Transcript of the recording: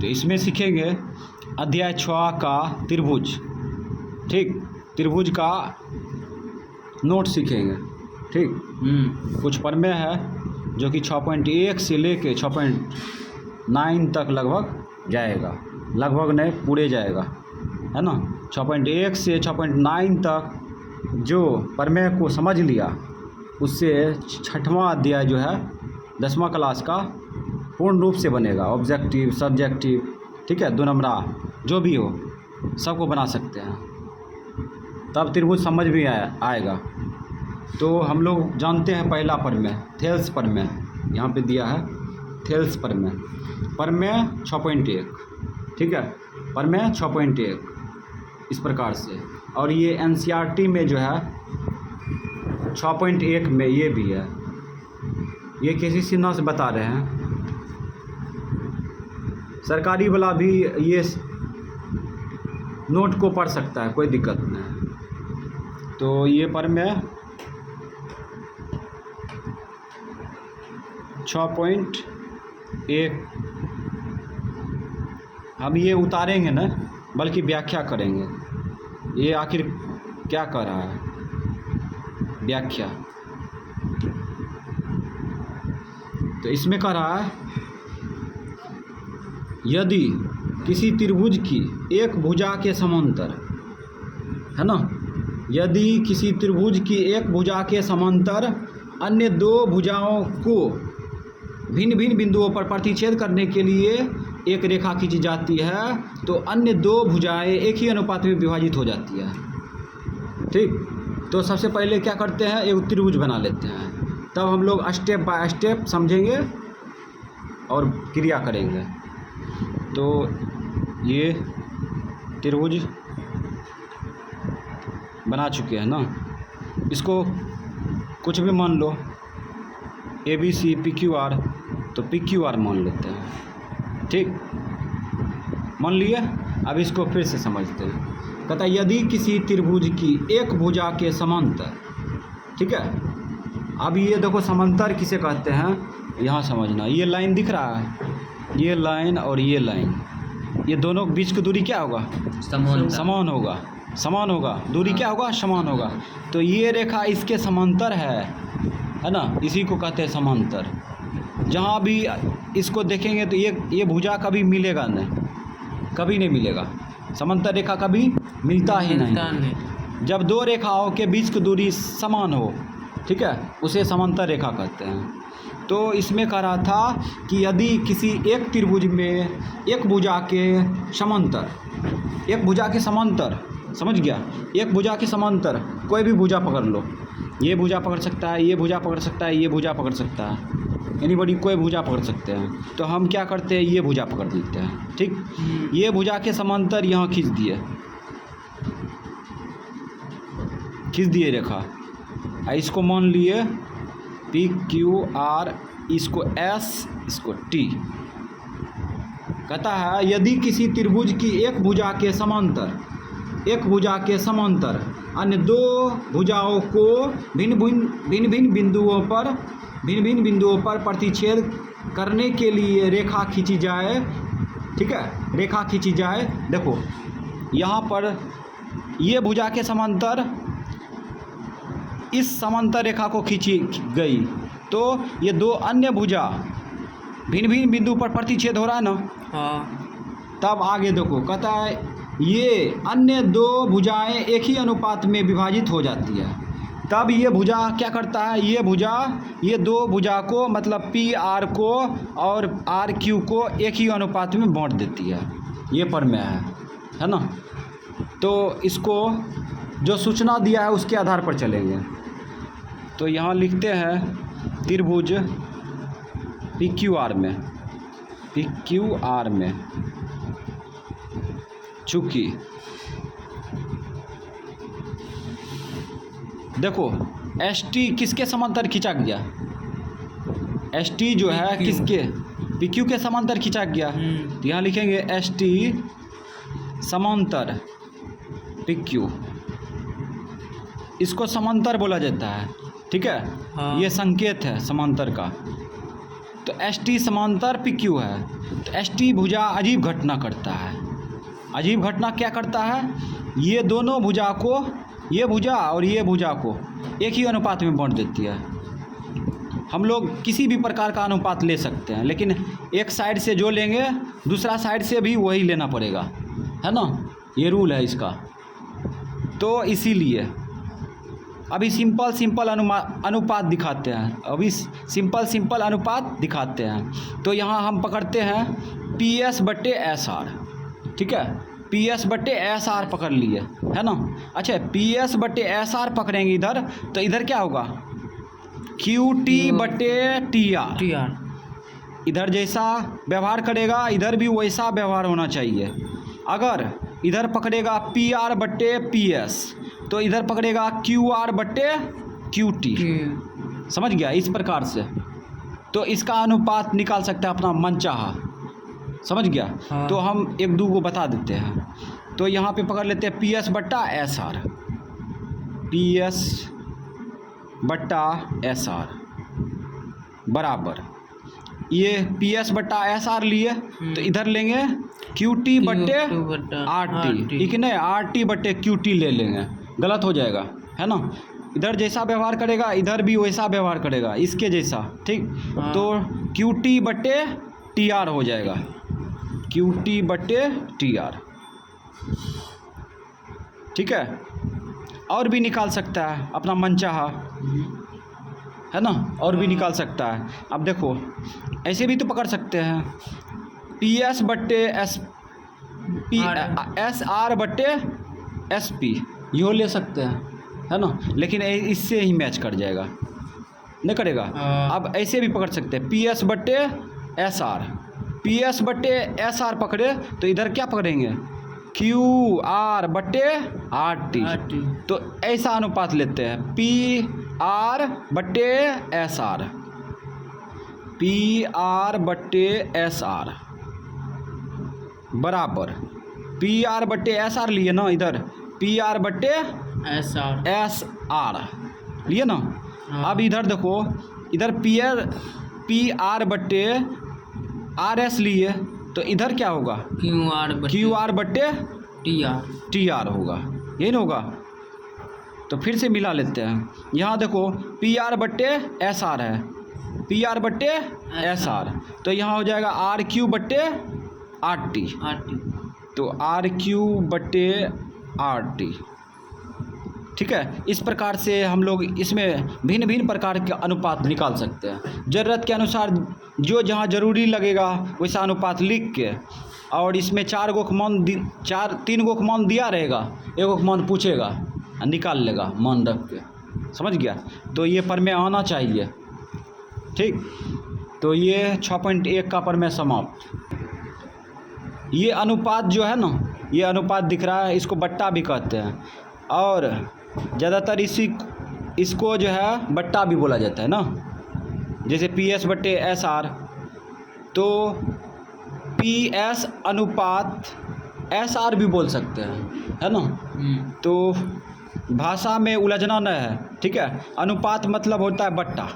तो इसमें सीखेंगे अध्याय 6 का त्रिभुज। ठीक, त्रिभुज का नोट सीखेंगे। ठीक, कुछ प्रमेय है जो कि 6.1 से लेके 6.9 तक लगभग जाएगा, लगभग नहीं पूरे जाएगा, है ना। 6.1 से 6.9 तक जो प्रमेय को समझ लिया उससे 6वां अध्याय जो है 10वां क्लास का पूर्ण रूप से बनेगा। ऑब्जेक्टिव, सब्जेक्टिव, ठीक है, 2 नंबरा जो भी हो सबको बना सकते हैं, तब त्रिभुज समझ भी आएगा। तो हम लोग जानते हैं पहला प्रमेय थेल्स प्रमेय, यहाँ पे दिया है थेल्स प्रमेय। प्रमेय 6.1, ठीक है, प्रमेय 6.1 इस प्रकार से। और ये NCERT में जो है 6.1 में ये भी है, ये किसी सिन्हा से बता रहे हैं, सरकारी वाला भी ये नोट को पढ़ सकता है, कोई दिक्कत नहीं। तो ये प्रमेय 6.1 हम ये उतारेंगे न, बल्कि व्याख्या करेंगे ये आखिर क्या कर रहा है, व्याख्या। तो इसमें कह रहा है यदि किसी त्रिभुज की एक भुजा के समांतर, है ना, यदि किसी त्रिभुज की एक भुजा के समांतर अन्य 2 भुजाओं को भिन्न भिन्न बिंदुओं पर प्रतिच्छेद करने के लिए एक रेखा खींची जाती है तो अन्य 2 भुजाएं एक ही अनुपात में विभाजित हो जाती है। ठीक, तो सबसे पहले क्या करते हैं, एक त्रिभुज बना लेते हैं, तब हम लोग स्टेप बाय स्टेप समझेंगे और क्रिया करेंगे। तो ये त्रिभुज बना चुके हैं ना, इसको कुछ भी मान लो, ABC PQR, तो PQR मान लेते हैं। ठीक, मान लिए। अब इसको फिर से समझते हैं। कहता है यदि किसी त्रिभुज की एक भुजा के समांतर, ठीक है, अब ये देखो समांतर किसे कहते हैं, यहाँ समझना। ये लाइन दिख रहा है, ये लाइन और ये लाइन, ये दोनों के बीच की दूरी क्या होगा, समान होगा, समान होगा, दूरी क्या होगा, समान होगा। तो ये रेखा इसके समांतर है ना, इसी को कहते हैं समांतर। जहाँ भी इसको देखेंगे तो ये भुजा कभी मिलेगा नहीं, कभी नहीं मिलेगा, समांतर रेखा कभी मिलता ही नहीं। जब 2 रेखाओं के बीच की दूरी समान हो, ठीक है, उसे समांतर रेखा कहते हैं। तो इसमें कह रहा था कि यदि किसी एक त्रिभुज में एक भुजा के समांतर, एक भुजा के समांतर, समझ गया, एक भुजा के समांतर कोई भी भुजा पकड़ लो, ये भुजा पकड़ सकता है, ये भुजा पकड़ सकता है, ये भुजा पकड़ सकता है, एनीबॉडी कोई भुजा पकड़ सकते हैं। तो हम क्या करते हैं, ये भुजा पकड़ लेते हैं। ठीक, ये भुजा के समांतर यहाँ खींच दिए रेखा, इसको मान लिए PQR, इसको S, इसको T। कहता है यदि किसी त्रिभुज की एक भुजा के समांतर, एक भुजा के समांतर अन्य 2 भुजाओं को भिन्न भिन्न बिंदुओं पर प्रतिच्छेद करने के लिए रेखा खींची जाए, ठीक है, रेखा खींची जाए। देखो यहाँ पर ये भुजा के समांतर इस समांतर रेखा को खींची गई, तो ये 2 अन्य भुजा भिन्न बिंदु पर प्रतिच्छेद हो रहा है ना। हाँ, तब आगे देखो कहता है ये अन्य 2 भुजाएं एक ही अनुपात में विभाजित हो जाती है। तब ये भुजा क्या करता है, ये भुजा ये 2 भुजा को मतलब PR को और RQ को एक ही अनुपात में बांट देती है। ये प्रमेय है ना। तो इसको जो सूचना दिया है उसके आधार पर चलेंगे। तो यहाँ लिखते हैं त्रिभुज PQR में चूँकि देखो ST किसके समांतर खींचा गया, ST जो है किसके, PQ के समांतर खींचा गया। तो यहाँ लिखेंगे ST समांतर PQ, इसको समांतर बोला जाता है। ठीक है, हाँ। ये संकेत है समांतर का, तो एस टी समांतर पी क्यू है, तो एस टी भुजा अजीब घटना करता है। अजीब घटना क्या करता है? ये दोनों भुजा को, ये भुजा और ये भुजा को एक ही अनुपात में बांट देती है। हम लोग किसी भी प्रकार का अनुपात ले सकते हैं, लेकिन एक साइड से जो लेंगे दूसरा साइड से भी वही लेना पड़ेगा, है ना, ये रूल है इसका। तो इसीलिए अभी सिंपल अनुपात दिखाते हैं, अभी सिंपल अनुपात दिखाते हैं। तो यहाँ हम पकड़ते हैं पी एस बटे एस आर, ठीक है, पी एस बटे एस आर पकड़ लिए, है ना। अच्छा, पी एस बटे एस आर पकड़ेंगे इधर, तो इधर क्या होगा? क्यू टी बटे टी आर। इधर जैसा व्यवहार करेगा इधर भी वैसा व्यवहार होना चाहिए। अगर इधर पकड़ेगा पी आर बटे पी एस, तो इधर पकड़ेगा क्यू आर बटे क्यू टी। समझ गया? इस प्रकार से तो इसका अनुपात निकाल सकता है अपना मनचाहा। समझ गया? हाँ। तो हम एक दो को बता देते हैं। तो यहाँ पे पकड़ लेते हैं पी एस बट्टा एस आर, पी एस बट्टा एस आर बराबर, ये पी एस बट्टा एस आर लिए, तो इधर लेंगे क्यू टी बट्टे आर टी, ठीक है ना, आर टी बट्टे क्यू टी ले लेंगे, गलत हो जाएगा, है ना। इधर जैसा व्यवहार करेगा इधर भी वैसा व्यवहार करेगा, इसके जैसा, ठीक। हाँ। तो क्यू टी बट्टे टी आर हो जाएगा, क्यू टी बट्टे टी आर, ठीक है। और भी निकाल सकता है अपना मनचाहा, है ना, और भी निकाल सकता है। अब देखो ऐसे भी तो पकड़ सकते हैं, पी एस बट्टे एस पी एस आर बट्टे एस पी, यो ले सकते हैं, है ना, लेकिन इससे ही मैच कर जाएगा, नहीं करेगा। अब ऐसे भी पकड़ सकते हैं पी एस बट्टे एस आर, पी एस बट्टे एस आर पकड़े तो इधर क्या पकड़ेंगे? क्यू आर बट्टे आर टी। तो ऐसा अनुपात लेते हैं, पी आर बट्टे एस आर, पी आर बट्टे एस आर बराबर, पी आर बट्टे एस आर लिए ना, इधर पी आर बट्टे एस आर लिए ना। अब इधर देखो, इधर पी आर बट्टे आर एस लिए, तो इधर क्या होगा? क्यू आर बट्टे टी आर होगा, यही ना होगा। तो फिर से मिला लेते हैं, यहाँ देखो पी आर बट्टे एस आर है, पी आर बट्टे एस आर, तो यहाँ हो जाएगा आर क्यू बट्टे आर टी, तो आर क्यू बट्टे आर टी, ठीक है। इस प्रकार से हम लोग इसमें भिन्न भिन्न प्रकार के अनुपात निकाल सकते हैं। ज़रूरत के अनुसार जो जहाँ ज़रूरी लगेगा वैसा अनुपात लिख के, और इसमें 4 गो मान 3 गो मान दिया रहेगा, 1 गो मान पूछेगा, निकाल लेगा मान रख के। समझ गया? तो ये प्रमेय आना चाहिए, ठीक। तो ये 6.1 का प्रमेय समाप्त। ये अनुपात जो है ना, ये अनुपात दिख रहा है, इसको बट्टा भी कहते हैं, और ज़्यादातर इसको जो है बट्टा भी बोला जाता है ना, जैसे पी एस बट्टे एस आर, तो पी एस अनुपात एस आर भी बोल सकते हैं, है ना। तो भाषा में उलझना न है, ठीक है। अनुपात मतलब होता है बट्टा,